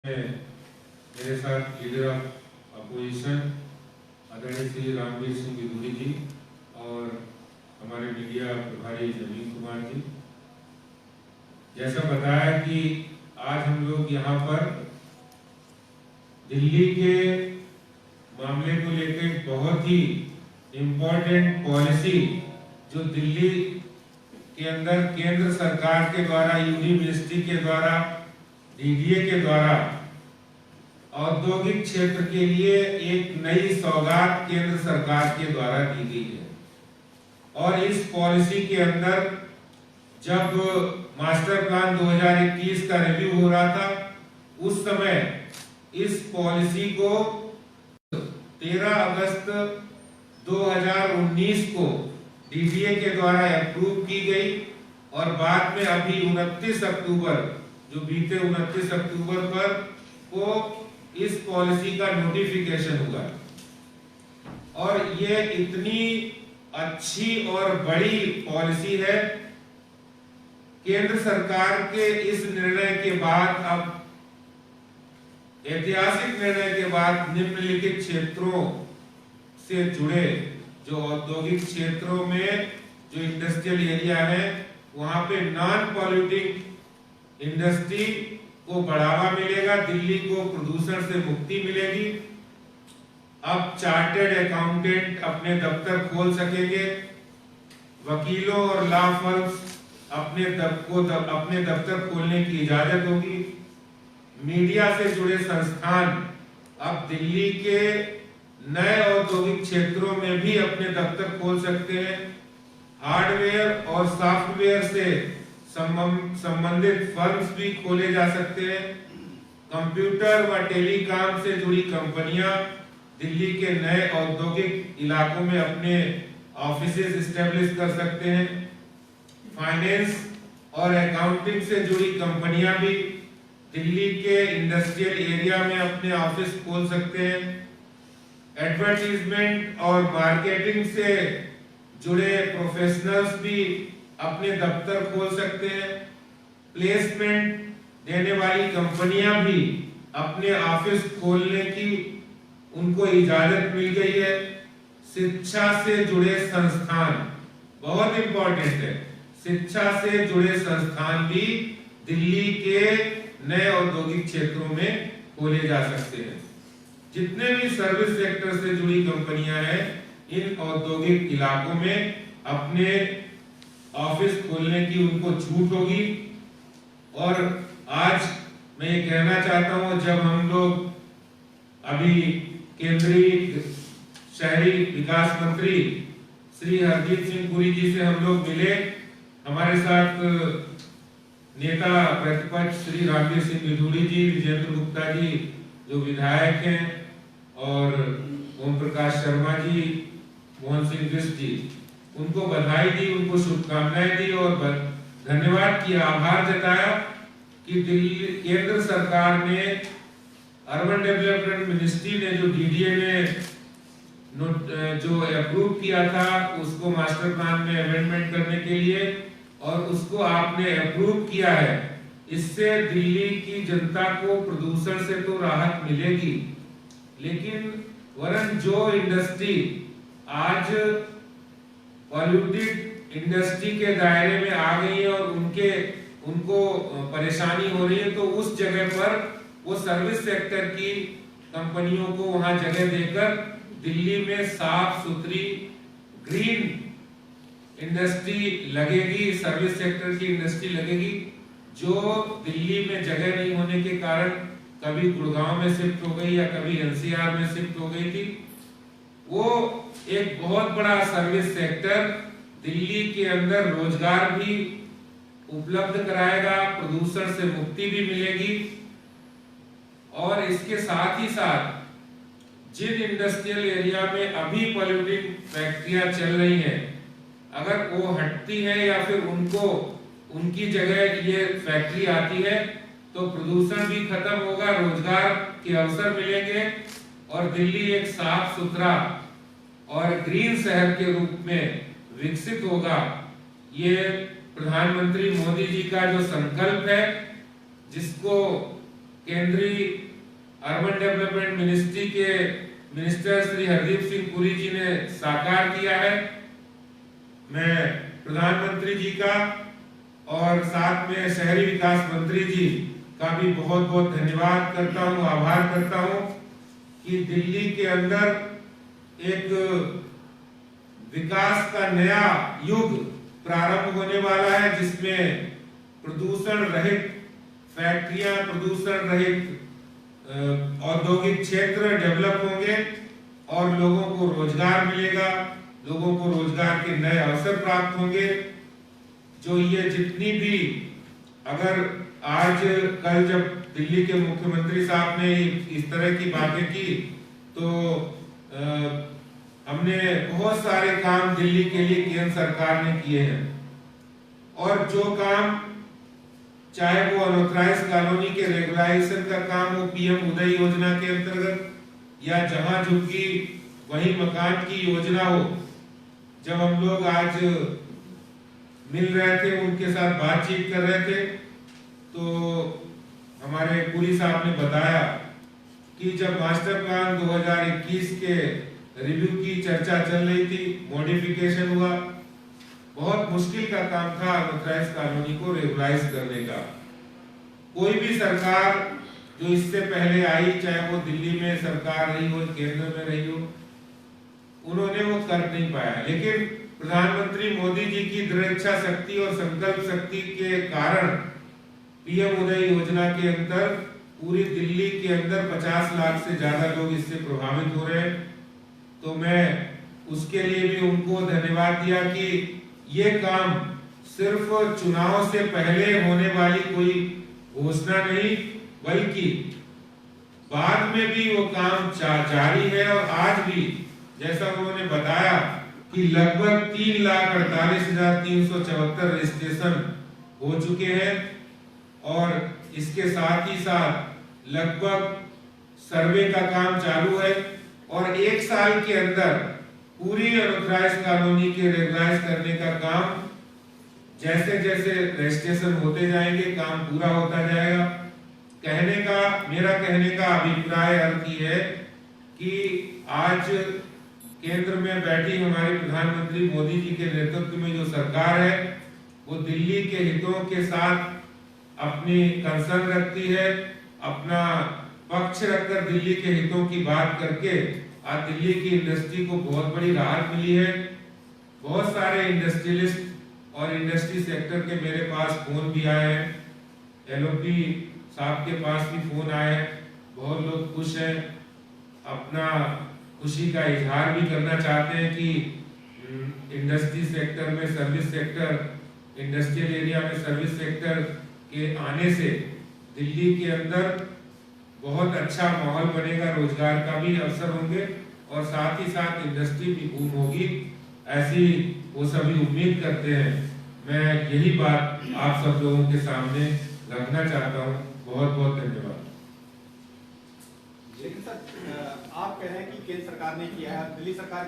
मेरे साथ leader of opposition आदरणीय श्री रामवीर सिंह विधूड़ी जी और हमारे मीडिया प्रभारी नवीन कुमार जी। जैसा बताया कि आज हम लोग यहाँ पर दिल्ली के मामले को लेकर बहुत ही इम्पोर्टेंट पॉलिसी जो दिल्ली के अंदर केंद्र सरकार के द्वारा, यूनियन मिनिस्ट्री के द्वारा, डीडीए के द्वारा औद्योगिक क्षेत्र के लिए एक नई सौगात केंद्र सरकार के द्वारा दी गई है। और इस पॉलिसी के अंदर जब मास्टर प्लान 2021 का रिव्यू हो रहा था, उस समय इस पॉलिसी को 13 अगस्त 2019 को डीडीए के द्वारा अप्रूव की गई और बाद में अभी 29 अक्टूबर जो बीते 29 अक्टूबर पर को इस पॉलिसी का नोटिफिकेशन हुआ। और ये इतनी अच्छी और बड़ी पॉलिसी है। केंद्र सरकार के इस निर्णय के बाद, अब ऐतिहासिक निर्णय के बाद, निम्नलिखित क्षेत्रों से जुड़े जो औद्योगिक क्षेत्रों में जो इंडस्ट्रियल एरिया है, वहां पे नॉन पॉल्यूटिंग इंडस्ट्री को बढ़ावा मिलेगा, दिल्ली को प्रदूषण से मुक्ति मिलेगी। अब चार्टर्ड अकाउंटेंट अपने दफ्तर खोल सकेंगे, वकीलों और लॉ फर्म्स अपने दफ्तर खोलने की इजाजत होगी। मीडिया से जुड़े संस्थान अब दिल्ली के नए औद्योगिक क्षेत्रों में भी अपने दफ्तर खोल सकते हैं। हार्डवेयर और सॉफ्टवेयर से संबंधित फर्म्स भी खोले जा सकते हैं। कंप्यूटर व टेलीकॉम से जुड़ी कंपनियां दिल्ली के नए औद्योगिक इलाकों में अपने ऑफिसेज एस्टेब्लिश कर सकते हैं। फाइनेंस और अकाउंटिंग से जुड़ी कंपनियां भी दिल्ली के इंडस्ट्रियल एरिया में अपने ऑफिस खोल सकते हैं। एडवर्टीजमेंट और मार्केटिंग से जुड़े प्रोफेशनल्स भी अपने दफ्तर खोल सकते हैं। प्लेसमेंट देने वाली कंपनियां भी अपने ऑफिस खोलने की उनको इजाजत मिल गई है। शिक्षा से जुड़े संस्थान बहुत इंपॉर्टेंट है। शिक्षा से जुड़े संस्थान भी दिल्ली के नए औद्योगिक क्षेत्रों में खोले जा सकते हैं। जितने भी सर्विस सेक्टर से जुड़ी कंपनियां हैं, इन औद्योगिक इलाकों में अपने ऑफिस खोलने की उनको छूट होगी। और आज मैं ये कहना चाहता हूं, जब हम लोग अभी केंद्रीय शहरी विकास मंत्री श्री हरदीप सिंह पुरी जी से हम लोग मिले, हमारे साथ नेता प्रतिपक्ष श्री रामवीर सिंह विधूड़ी जी, विजेंद्र गुप्ता जी जो विधायक हैं, और ओम प्रकाश शर्मा जी, मोहन सिंह बिष्ट जी, उनको बधाई दी, उनको शुभकामनाएं दी और धन्यवाद किया, आभार जताया कि दिल्ली केंद्र सरकार ने, अर्बन डेवलपमेंट मिनिस्ट्री ने जो डीडीए में जो अप्रूव किया था उसको मास्टर प्लान में अमेंडमेंट करने के लिए, और उसको आपने अप्रूव किया है। इससे दिल्ली की जनता को प्रदूषण से तो राहत मिलेगी, लेकिन वरन जो इंडस्ट्री आज पॉल्यूटेड इंडस्ट्री के दायरे में आ गई है और उनको परेशानी हो रही है, तो उस जगह पर वो सर्विस सेक्टर की कंपनियों को वहां जगह देकर दिल्ली में साफ सुथरी ग्रीन इंडस्ट्री लगेगी, सर्विस सेक्टर की इंडस्ट्री लगेगी, जो दिल्ली में जगह नहीं होने के कारण कभी गुड़गांव में शिफ्ट हो गई या कभी एनसीआर में शिफ्ट हो गई थी। वो एक बहुत बड़ा सर्विस सेक्टर दिल्ली के अंदर रोजगार भी उपलब्ध कराएगा, प्रदूषण से मुक्ति भी मिलेगी। और इसके साथ ही साथ जिन इंडस्ट्रियल एरिया में अभी पॉल्यूटिंग फैक्ट्रियां चल रही हैं, अगर वो हटती है या फिर उनकी जगह ये फैक्ट्री आती है, तो प्रदूषण भी खत्म होगा, रोजगार के अवसर मिलेंगे और दिल्ली एक साफ सुथरा और ग्रीन शहर के रूप में विकसित होगा। ये प्रधानमंत्री मोदी जी का जो संकल्प है, जिसको केंद्रीय अर्बन डेवलपमेंट मिनिस्ट्री के मिनिस्टर श्री हरदीप सिंह पुरी जी ने साकार किया है। मैं प्रधानमंत्री जी का और साथ में शहरी विकास मंत्री जी का भी बहुत बहुत धन्यवाद करता हूं, आभार करता हूं कि दिल्ली के अंदर एक विकास का नया युग प्रारंभ होने वाला है, जिसमें प्रदूषण रहित फैक्ट्रियां, प्रदूषण रहित औद्योगिक क्षेत्र डेवलप होंगे और लोगों को रोजगार मिलेगा, लोगों को रोजगार के नए अवसर प्राप्त होंगे। जो ये जितनी भी, अगर आज कल जब दिल्ली के मुख्यमंत्री साहब ने इस तरह की बातें की तो हमने बहुत सारे काम दिल्ली के लिए केंद्र सरकार ने किए हैं, और जो काम चाहे वो अनऑथराइज कॉलोनी के रेगुलाइजेशन का काम हो पीएम उदय योजना के अंतर्गत, या जहां झुग्गी वही मकान की योजना हो। जब हम लोग आज मिल रहे थे, उनके साथ बातचीत कर रहे थे, तो हमारे पुरी साहब ने बताया कि जब मास्टर प्लान 2021 के रिव्यू की चर्चा चल रही थी, मॉडिफिकेशन हुआ, बहुत मुश्किल का काम था अनऑथराइज कॉलोनी को रेगुलाइज करने का। कोई भी सरकार जो इससे पहले आई, चाहे वो दिल्ली में सरकार रही हो, केंद्र में रही हो, उन्होंने वो कर नहीं पाया। लेकिन प्रधानमंत्री मोदी जी की दृढ़ इच्छा शक्ति और संकल्प शक्ति के कारण पीएम उदय योजना के अंदर पूरी दिल्ली के अंदर 50 लाख से ज्यादा लोग इससे प्रभावित हो रहे हैं। तो मैं उसके लिए भी उनको धन्यवाद दिया कि ये काम सिर्फ चुनाव से पहले होने वाली कोई घोषणा नहीं, बल्कि बाद में भी वो काम जारी है। और आज भी जैसा उन्होंने बताया कि लगभग 3,48,374 रजिस्ट्रेशन हो चुके हैं, और इसके साथ ही साथ लगभग सर्वे का काम चालू है, और 1 साल के अंदर पूरी अनऑथराइज कॉलोनी के रेगुलाइज करने का काम, जैसे जैसे रजिस्ट्रेशन होते जाएंगे काम पूरा होता जाएगा। मेरा कहने का अभिप्राय अर्थ ही है कि आज केंद्र में बैठी हमारे प्रधानमंत्री मोदी जी के नेतृत्व में जो सरकार है, वो दिल्ली के हितों के साथ अपनी कंसर्न रखती है, अपना पक्ष रखकर दिल्ली के हितों की बात करके आज दिल्ली की इंडस्ट्री को बहुत बड़ी राहत मिली है। बहुत सारे इंडस्ट्रियलिस्ट और इंडस्ट्री सेक्टर के मेरे पास फोन भी आए हैं, एलओपी साहब के पास भी फोन आए हैं। बहुत लोग खुश हैं, अपना खुशी का इजहार भी करना चाहते हैं कि इंडस्ट्री सेक्टर में, सर्विस सेक्टर, इंडस्ट्रियल एरिया में सर्विस सेक्टर के आने से दिल्ली के अंदर बहुत अच्छा माहौल बनेगा, रोजगार का भी अवसर होंगे और साथ ही साथ इंडस्ट्री भी बूम होगी, ऐसी वो सभी उम्मीद करते हैं। मैं यही बात आप सब लोगों के सामने रखना चाहता हूँ। बहुत बहुत धन्यवाद। लेकिन सर, आप कह रहे हैं कि केंद्र सरकार ने किया है, दिल्ली सरकार